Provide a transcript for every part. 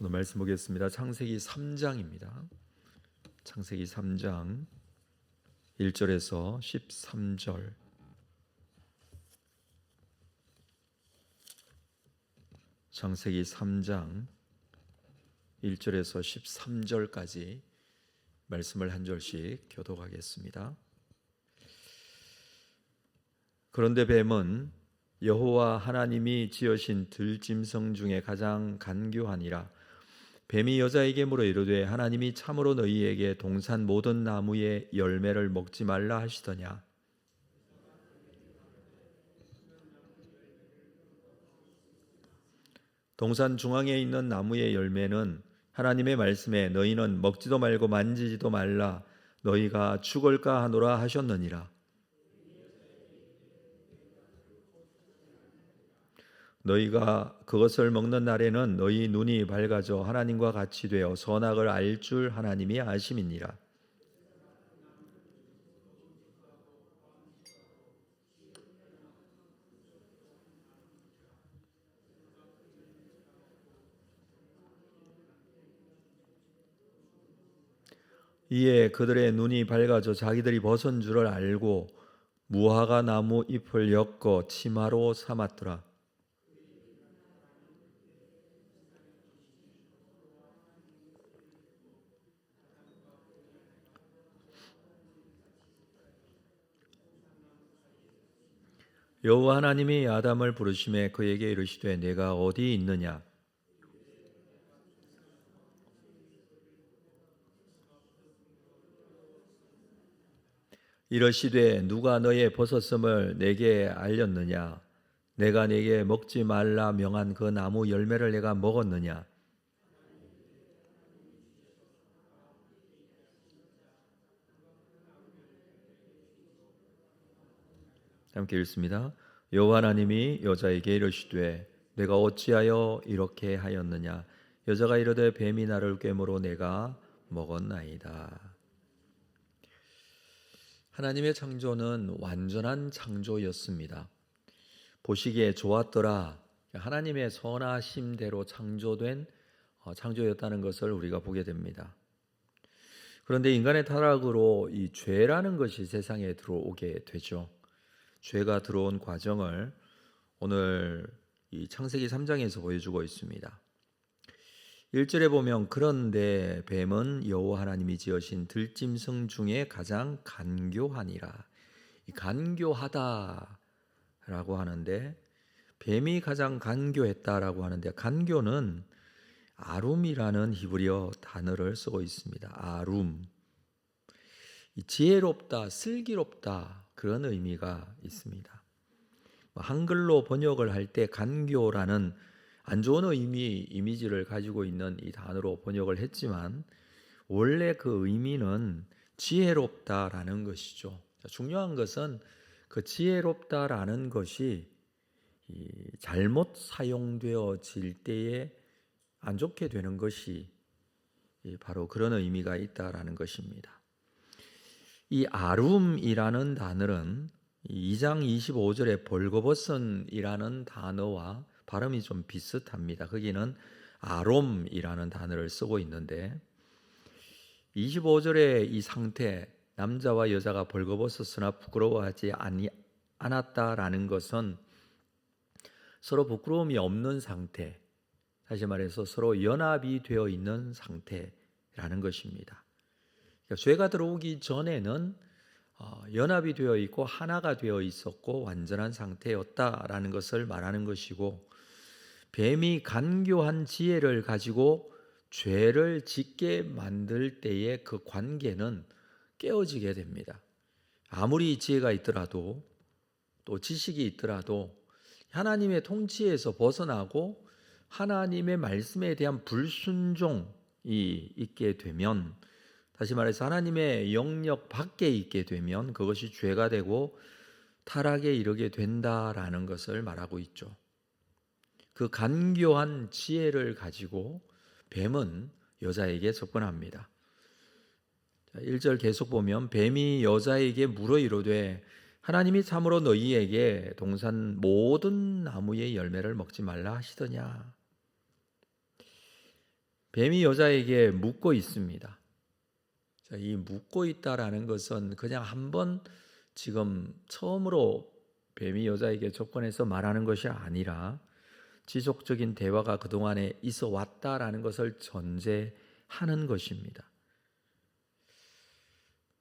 오늘 말씀 보겠습니다. 창세기 3장입니다. 창세기 3장 1절에서 13절. 창세기 3장 1절에서 13절까지 말씀을 한 절씩 교독하겠습니다. 그런데 뱀은 여호와 하나님이 지으신 들짐승 중에 가장 간교하니라. 뱀이 여자에게 물어 이르되 하나님이 참으로 너희에게 동산 모든 나무의 열매를 먹지 말라 하시더냐. 동산 중앙에 있는 나무의 열매는 하나님의 말씀에 너희는 먹지도 말고 만지지도 말라 너희가 죽을까 하노라 하셨느니라. 너희가 그것을 먹는 날에는 너희 눈이 밝아져 하나님과 같이 되어 선악을 알 줄 하나님이 아심이니라. 이에 그들의 눈이 밝아져 자기들이 벗은 줄을 알고 무화과 나무 잎을 엮어 치마로 삼았더라. 여호와 하나님이 아담을 부르심에 그에게 이르시되 내가 어디 있느냐. 이르시되 누가 너의 벗었음을 내게 알렸느냐. 내가 네게 먹지 말라 명한 그 나무 열매를 내가 먹었느냐. 함께 읽습니다. 여호와 하나님이 여자에게 이르시되 내가 어찌하여 이렇게 하였느냐. 여자가 이르되 뱀이 나를 꿰므로 내가 먹었나이다. 하나님의 창조는 완전한 창조였습니다. 보시기에 좋았더라. 하나님의 선하심대로 창조된 창조였다는 것을 우리가 보게 됩니다. 그런데 인간의 타락으로 이 죄라는 것이 세상에 들어오게 되죠. 죄가 들어온 과정을 오늘 이 창세기 3장에서 보여주고 있습니다. 1절에 보면 그런데 뱀은 여호와 하나님이 지으신 들짐승 중에 가장 간교하니라. 이 간교하다라고 하는데 뱀이 가장 간교했다라고 하는데 간교는 아룸이라는 히브리어 단어를 쓰고 있습니다. 아룸. 지혜롭다, 슬기롭다 그런 의미가 있습니다. 한글로 번역을 할 때 간교라는 안 좋은 이미지를 가지고 있는 이 단어로 번역을 했지만 원래 그 의미는 지혜롭다라는 것이죠. 중요한 것은 그 지혜롭다라는 것이 잘못 사용되어질 때에 안 좋게 되는 것이 바로 그런 의미가 있다라는 것입니다. 이 아룸이라는 단어는 2장 25절의 벌거벗은이라는 단어와 발음이 좀 비슷합니다. 거기는 아롬이라는 단어를 쓰고 있는데 25절의 이 상태, 남자와 여자가 벌거벗었으나 부끄러워하지 않았다라는 것은 서로 부끄러움이 없는 상태, 다시 말해서 서로 연합이 되어 있는 상태라는 것입니다. 그러니까 죄가 들어오기 전에는 연합이 되어 있고 하나가 되어 있었고 완전한 상태였다라는 것을 말하는 것이고, 뱀이 간교한 지혜를 가지고 죄를 짓게 만들 때의 그 관계는 깨어지게 됩니다. 아무리 지혜가 있더라도 또 지식이 있더라도 하나님의 통치에서 벗어나고 하나님의 말씀에 대한 불순종이 있게 되면, 다시 말해서 하나님의 영역 밖에 있게 되면 그것이 죄가 되고 타락에 이르게 된다라는 것을 말하고 있죠. 그 간교한 지혜를 가지고 뱀은 여자에게 접근합니다. 1절 계속 보면 뱀이 여자에게 물어 이르되 하나님이 참으로 너희에게 동산 모든 나무의 열매를 먹지 말라 하시더냐. 뱀이 여자에게 묻고 있습니다. 자, 이 묻고 있다라는 것은 그냥 한번 지금 처음으로 뱀이 여자에게 접근해서 말하는 것이 아니라 지속적인 대화가 그동안에 있어 왔다라는 것을 전제하는 것입니다.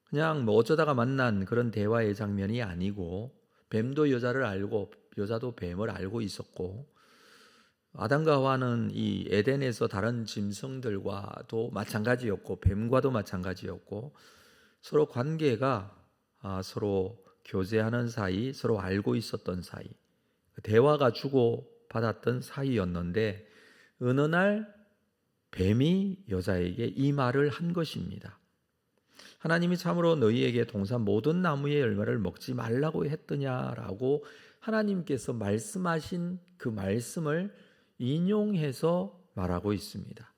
그냥 뭐 어쩌다가 만난 그런 대화의 장면이 아니고 뱀도 여자를 알고 여자도 뱀을 알고 있었고 아담과 하와는 이 에덴에서 다른 짐승들과도 마찬가지였고 뱀과도 마찬가지였고 서로 관계가 서로 교제하는 사이, 서로 알고 있었던 사이, 대화가 주고받았던 사이였는데 어느 날 뱀이 여자에게 이 말을 한 것입니다. 하나님이 참으로 너희에게 동산 모든 나무의 열매를 먹지 말라고 했더냐라고 하나님께서 말씀하신 그 말씀을 인용해서 말하고 있습니다.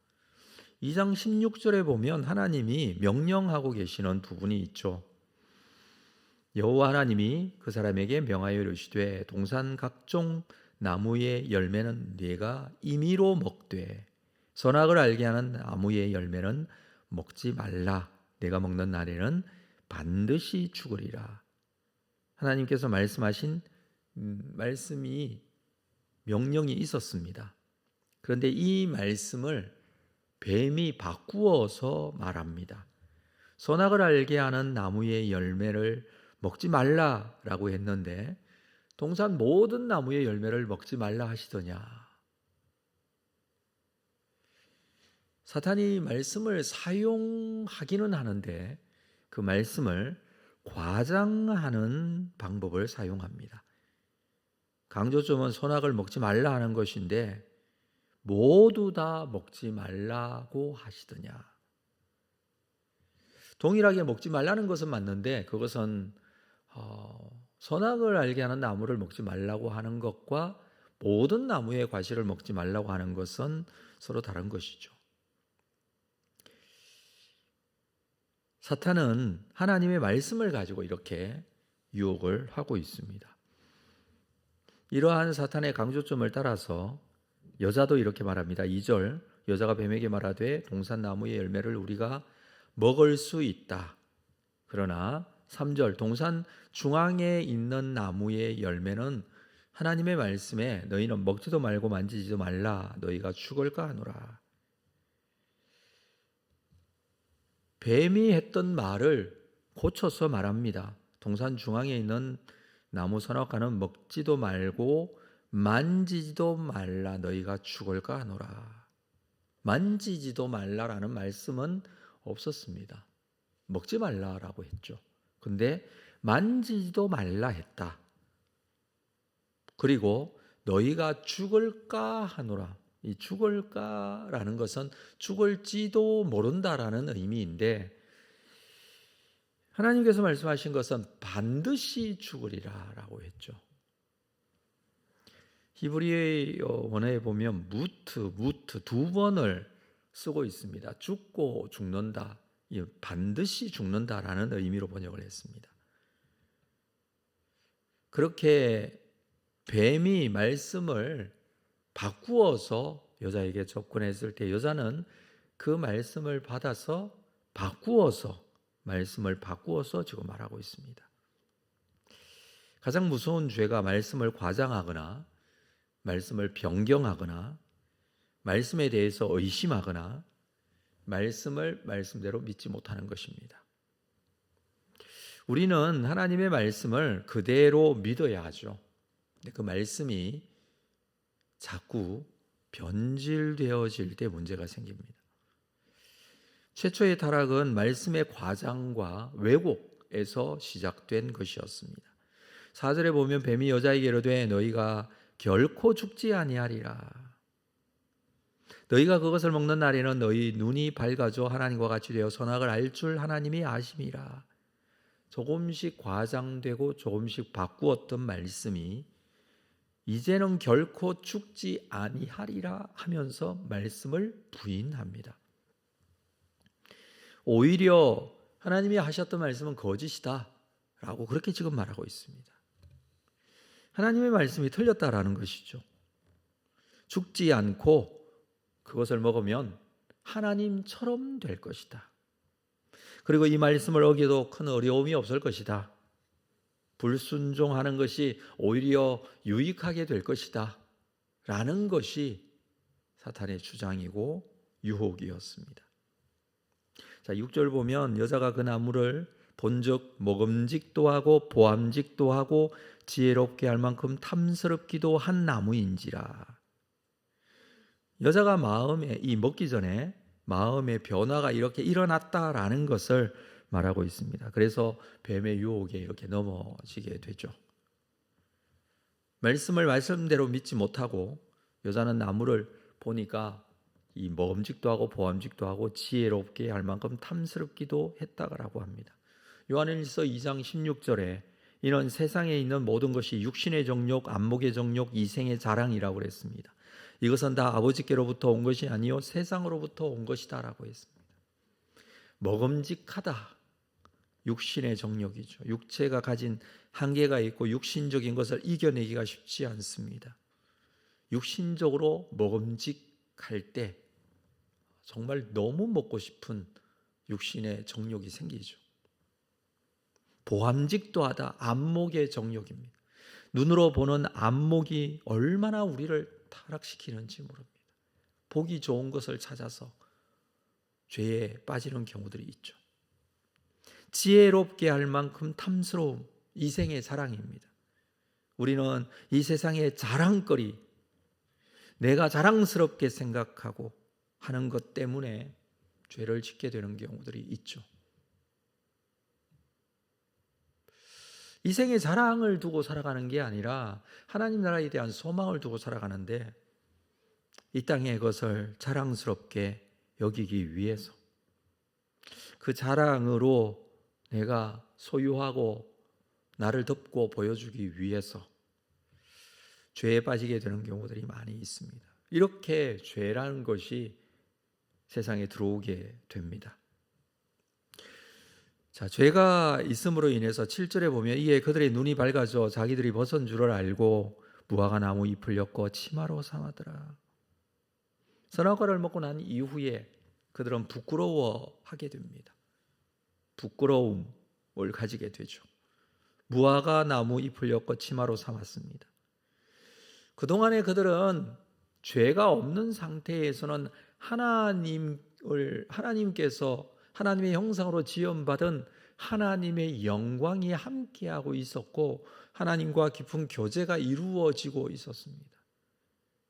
2장 16절에 보면 하나님이 명령하고 계시는 부분이 있죠. 여호와 하나님이 그 사람에게 명하여 이르시되 동산 각종 나무의 열매는 네가 임의로 먹되 선악을 알게 하는 나무의 열매는 먹지 말라. 내가 먹는 날에는 반드시 죽으리라. 하나님께서 말씀하신 말씀이 명령이 있었습니다. 그런데 이 말씀을 뱀이 바꾸어서 말합니다. 선악을 알게 하는 나무의 열매를 먹지 말라라고 했는데 동산 모든 나무의 열매를 먹지 말라 하시더냐. 사탄이 말씀을 사용하기는 하는데 그 말씀을 과장하는 방법을 사용합니다. 강조점은 선악을 먹지 말라 하는 것인데 모두 다 먹지 말라고 하시더냐. 동일하게 먹지 말라는 것은 맞는데 그것은 선악을 알게 하는 나무를 먹지 말라고 하는 것과 모든 나무의 과실을 먹지 말라고 하는 것은 서로 다른 것이죠. 사탄은 하나님의 말씀을 가지고 이렇게 유혹을 하고 있습니다. 이러한 사탄의 강조점을 따라서 여자도 이렇게 말합니다. 2절 여자가 뱀에게 말하되 동산 나무의 열매를 우리가 먹을 수 있다. 그러나 3절 동산 중앙에 있는 나무의 열매는 하나님의 말씀에 너희는 먹지도 말고 만지지도 말라 너희가 죽을까 하노라. 뱀이 했던 말을 고쳐서 말합니다. 동산 중앙에 있는 나무 선악과는 먹지도 말고 만지지도 말라 너희가 죽을까 하노라. 만지지도 말라라는 말씀은 없었습니다. 먹지 말라라고 했죠. 근데 만지지도 말라 했다. 그리고 너희가 죽을까 하노라. 이 죽을까라는 것은 죽을지도 모른다라는 의미인데 하나님께서 말씀하신 것은 반드시 죽으리라라고 했죠. 히브리어 원어에 보면 무트 두 번을 쓰고 있습니다. 죽고 죽는다, 반드시 죽는다라는 의미로 번역을 했습니다. 그렇게 뱀이 말씀을 바꾸어서 여자에게 접근했을 때 여자는 그 말씀을 받아서 말씀을 바꾸어서 지금 말하고 있습니다. 가장 무서운 죄가 말씀을 과장하거나 말씀을 변경하거나 말씀에 대해서 의심하거나 말씀을 말씀대로 믿지 못하는 것입니다. 우리는 하나님의 말씀을 그대로 믿어야 하죠. 근데 그 말씀이 자꾸 변질되어질 때 문제가 생깁니다. 최초의 타락은 말씀의 과장과 왜곡에서 시작된 것이었습니다. 4절에 보면 뱀이 여자에게 이르되 너희가 결코 죽지 아니하리라. 너희가 그것을 먹는 날에는 너희 눈이 밝아져 하나님과 같이 되어 선악을 알 줄 하나님이 아심이라. 조금씩 과장되고 조금씩 바꾸었던 말씀이 이제는 결코 죽지 아니하리라 하면서 말씀을 부인합니다. 오히려 하나님이 하셨던 말씀은 거짓이다 라고 그렇게 지금 말하고 있습니다. 하나님의 말씀이 틀렸다라는 것이죠. 죽지 않고 그것을 먹으면 하나님처럼 될 것이다. 그리고 이 말씀을 어기도 큰 어려움이 없을 것이다. 불순종하는 것이 오히려 유익하게 될 것이다. 라는 것이 사탄의 주장이고 유혹이었습니다. 자, 6절 보면 여자가 그 나무를 본즉 먹음직도 하고 보암직도 하고 지혜롭게 할 만큼 탐스럽기도 한 나무인지라. 여자가 마음에 이 먹기 전에 마음의 변화가 이렇게 일어났다라는 것을 말하고 있습니다. 그래서 뱀의 유혹에 이렇게 넘어지게 되죠. 말씀을 말씀대로 믿지 못하고 여자는 나무를 보니까 이 먹음직도 하고 보암직도 하고 지혜롭게 할 만큼 탐스럽기도 했다라고 합니다. 요한일서 2장 16절에 이는 세상에 있는 모든 것이 육신의 정욕, 안목의 정욕, 이생의 자랑이라고 그랬습니다. 이것은 다 아버지께로부터 온 것이 아니요 세상으로부터 온 것이다라고 했습니다. 먹음직하다. 육신의 정욕이죠. 육체가 가진 한계가 있고 육신적인 것을 이겨내기가 쉽지 않습니다. 육신적으로 먹음직할 때 정말 너무 먹고 싶은 육신의 정욕이 생기죠. 보암직도 하다. 안목의 정욕입니다. 눈으로 보는 안목이 얼마나 우리를 타락시키는지 모릅니다. 보기 좋은 것을 찾아서 죄에 빠지는 경우들이 있죠. 지혜롭게 할 만큼 탐스러움, 이생의 자랑입니다. 우리는 이 세상의 자랑거리, 내가 자랑스럽게 생각하고 하는 것 때문에 죄를 짓게 되는 경우들이 있죠. 이생의 자랑을 두고 살아가는 게 아니라 하나님 나라에 대한 소망을 두고 살아가는데 이 땅의 것을 자랑스럽게 여기기 위해서 그 자랑으로 내가 소유하고 나를 덮고 보여주기 위해서 죄에 빠지게 되는 경우들이 많이 있습니다. 이렇게 죄라는 것이 세상에 들어오게 됩니다. 자, 죄가 있음으로 인해서 7절에 보면 이에 그들의 눈이 밝아져 자기들이 벗은 줄을 알고 무화과 나무 잎을 엮어 치마로 삼았더라. 선악과를 먹고 난 이후에 그들은 부끄러워하게 됩니다. 부끄러움을 가지게 되죠. 무화과 나무 잎을 엮어 치마로 삼았습니다. 그동안에 그들은 죄가 없는 상태에서는 하나님께서 하나님의 형상으로 지음받은 하나님의 영광이 함께하고 있었고 하나님과 깊은 교제가 이루어지고 있었습니다.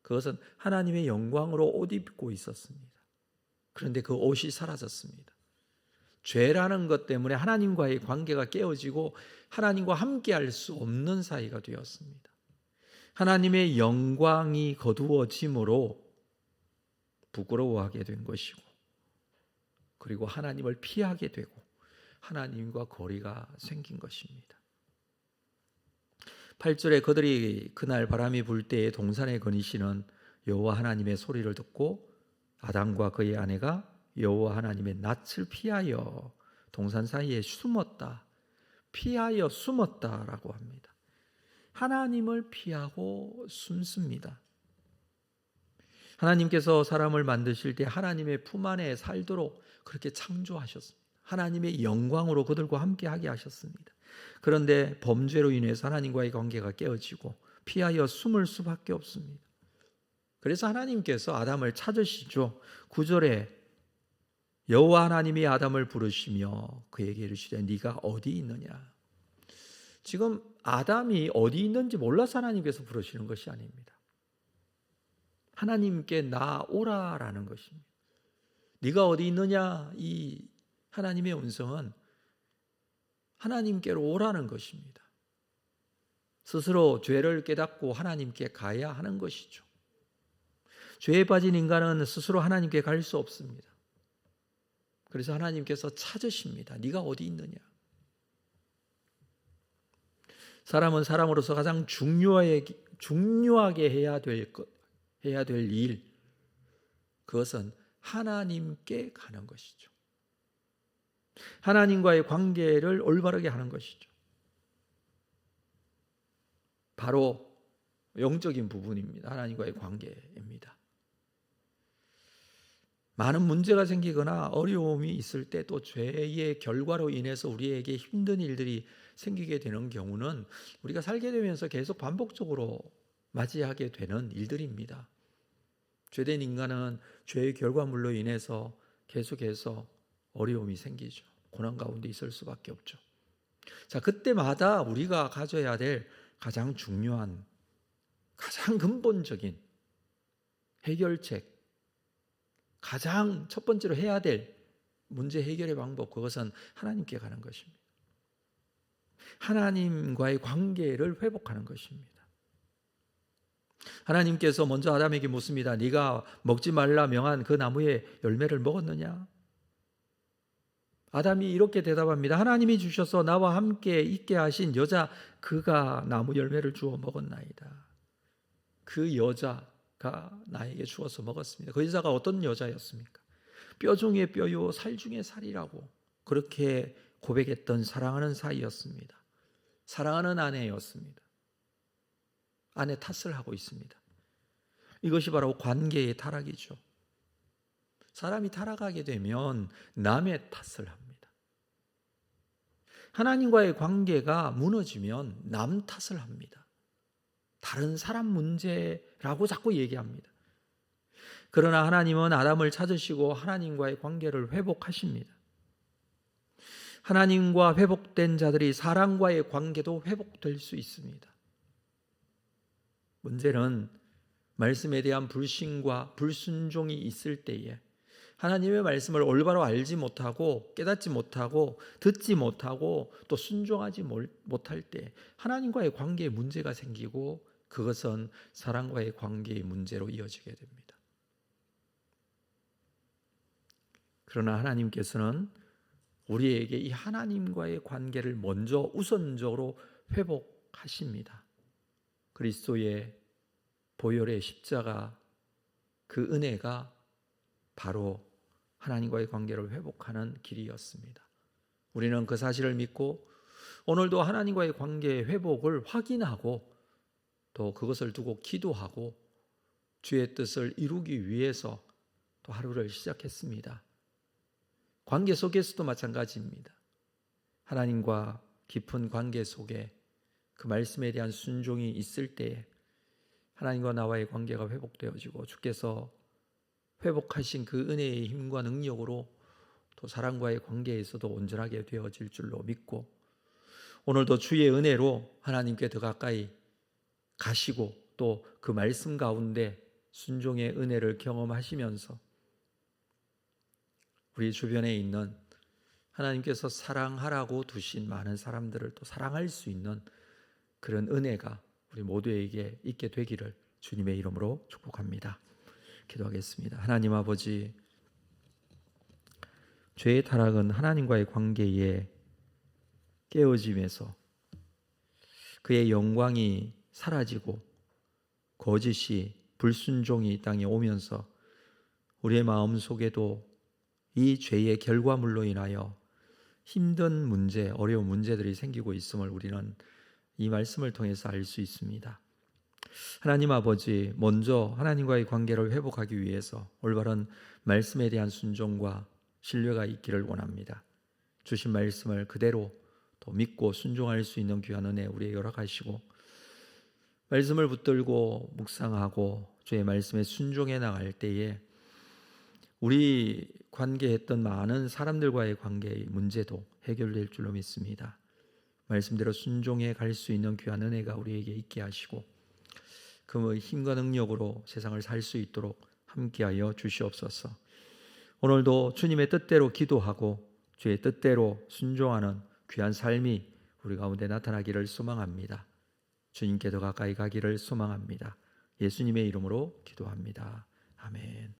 그것은 하나님의 영광으로 옷 입고 있었습니다. 그런데 그 옷이 사라졌습니다. 죄라는 것 때문에 하나님과의 관계가 깨어지고 하나님과 함께할 수 없는 사이가 되었습니다. 하나님의 영광이 거두어짐으로 부끄러워하게 된 것이고 그리고 하나님을 피하게 되고 하나님과 거리가 생긴 것입니다. 8절에 그들이 그날 바람이 불 때에 동산에 거니시는 여호와 하나님의 소리를 듣고 아담과 그의 아내가 여호와 하나님의 낯을 피하여 동산 사이에 숨었다. 피하여 숨었다라고 합니다. 하나님을 피하고 숨습니다. 하나님께서 사람을 만드실 때 하나님의 품 안에 살도록 그렇게 창조하셨습니다. 하나님의 영광으로 그들과 함께하게 하셨습니다. 그런데 범죄로 인해서 하나님과의 관계가 깨어지고 피하여 숨을 수밖에 없습니다. 그래서 하나님께서 아담을 찾으시죠. 9절에 여호와 하나님이 아담을 부르시며 그에게 이르시되 네가 어디 있느냐. 지금 아담이 어디 있는지 몰라서 하나님께서 부르시는 것이 아닙니다. 하나님께 나오라라는 것입니다. 네가 어디 있느냐. 이 하나님의 음성은 하나님께로 오라는 것입니다. 스스로 죄를 깨닫고 하나님께 가야 하는 것이죠. 죄에 빠진 인간은 스스로 하나님께 갈 수 없습니다. 그래서 하나님께서 찾으십니다. 네가 어디 있느냐. 사람은 사람으로서 가장 중요하게 해야 될 일, 그것은 하나님께 가는 것이죠. 하나님과의 관계를 올바르게 하는 것이죠. 바로 영적인 부분입니다. 하나님과의 관계입니다. 많은 문제가 생기거나 어려움이 있을 때 또 죄의 결과로 인해서 우리에게 힘든 일들이 생기게 되는 경우는 우리가 살게 되면서 계속 반복적으로 맞이하게 되는 일들입니다. 죄된 인간은 죄의 결과물로 인해서 계속해서 어려움이 생기죠. 고난 가운데 있을 수밖에 없죠. 자, 그때마다 우리가 가져야 될 가장 중요한, 가장 근본적인 해결책, 가장 첫 번째로 해야 될 문제 해결의 방법, 그것은 하나님께 가는 것입니다. 하나님과의 관계를 회복하는 것입니다. 하나님께서 먼저 아담에게 묻습니다. 네가 먹지 말라 명한 그 나무의 열매를 먹었느냐? 아담이 이렇게 대답합니다. 하나님이 주셔서 나와 함께 있게 하신 여자 그가 나무 열매를 주어 먹었나이다. 그 여자가 나에게 주어서 먹었습니다. 그 여자가 어떤 여자였습니까? 뼈 중에 뼈요 살 중에 살이라고 그렇게 고백했던 사랑하는 사이였습니다. 사랑하는 아내였습니다. 아내 탓을 하고 있습니다. 이것이 바로 관계의 타락이죠. 사람이 타락하게 되면 남의 탓을 합니다. 하나님과의 관계가 무너지면 남 탓을 합니다. 다른 사람 문제라고 자꾸 얘기합니다. 그러나 하나님은 아담을 찾으시고 하나님과의 관계를 회복하십니다. 하나님과 회복된 자들이 사람과의 관계도 회복될 수 있습니다. 문제는 말씀에 대한 불신과 불순종이 있을 때에 하나님의 말씀을 올바로 알지 못하고 깨닫지 못하고 듣지 못하고 또 순종하지 못할 때 하나님과의 관계에 문제가 생기고 그것은 사람과의 관계의 문제로 이어지게 됩니다. 그러나 하나님께서는 우리에게 이 하나님과의 관계를 먼저 우선적으로 회복하십니다. 그리스도의 보혈의 십자가 그 은혜가 바로 하나님과의 관계를 회복하는 길이었습니다. 우리는 그 사실을 믿고 오늘도 하나님과의 관계의 회복을 확인하고 또 그것을 두고 기도하고 주의 뜻을 이루기 위해서 또 하루를 시작했습니다. 관계 속에서도 마찬가지입니다. 하나님과 깊은 관계 속에 그 말씀에 대한 순종이 있을 때에 하나님과 나와의 관계가 회복되어지고 주께서 회복하신 그 은혜의 힘과 능력으로 또 사람과의 관계에서도 온전하게 되어질 줄로 믿고 오늘도 주의 은혜로 하나님께 더 가까이 가시고 또 그 말씀 가운데 순종의 은혜를 경험하시면서 우리 주변에 있는 하나님께서 사랑하라고 두신 많은 사람들을 또 사랑할 수 있는 그런 은혜가 우리 모두에게 있게 되기를 주님의 이름으로 축복합니다. 기도하겠습니다. 하나님 아버지, 죄의 타락은 하나님과의 관계에 깨어짐에서 그의 영광이 사라지고 거짓이 불순종이 이 땅에 오면서 우리의 마음 속에도 이 죄의 결과물로 인하여 힘든 문제, 어려운 문제들이 생기고 있음을 우리는 이 말씀을 통해서 알 수 있습니다. 하나님 아버지, 먼저 하나님과의 관계를 회복하기 위해서 올바른 말씀에 대한 순종과 신뢰가 있기를 원합니다. 주신 말씀을 그대로 또 믿고 순종할 수 있는 귀한 은혜 우리에게 허락하시고 말씀을 붙들고 묵상하고 주의 말씀에 순종해 나갈 때에 우리 관계했던 많은 사람들과의 관계의 문제도 해결될 줄로 믿습니다. 말씀대로 순종해 갈 수 있는 귀한 은혜가 우리에게 있게 하시고 그 힘과 능력으로 세상을 살 수 있도록 함께하여 주시옵소서. 오늘도 주님의 뜻대로 기도하고 주의 뜻대로 순종하는 귀한 삶이 우리 가운데 나타나기를 소망합니다. 주님께 더 가까이 가기를 소망합니다. 예수님의 이름으로 기도합니다. 아멘.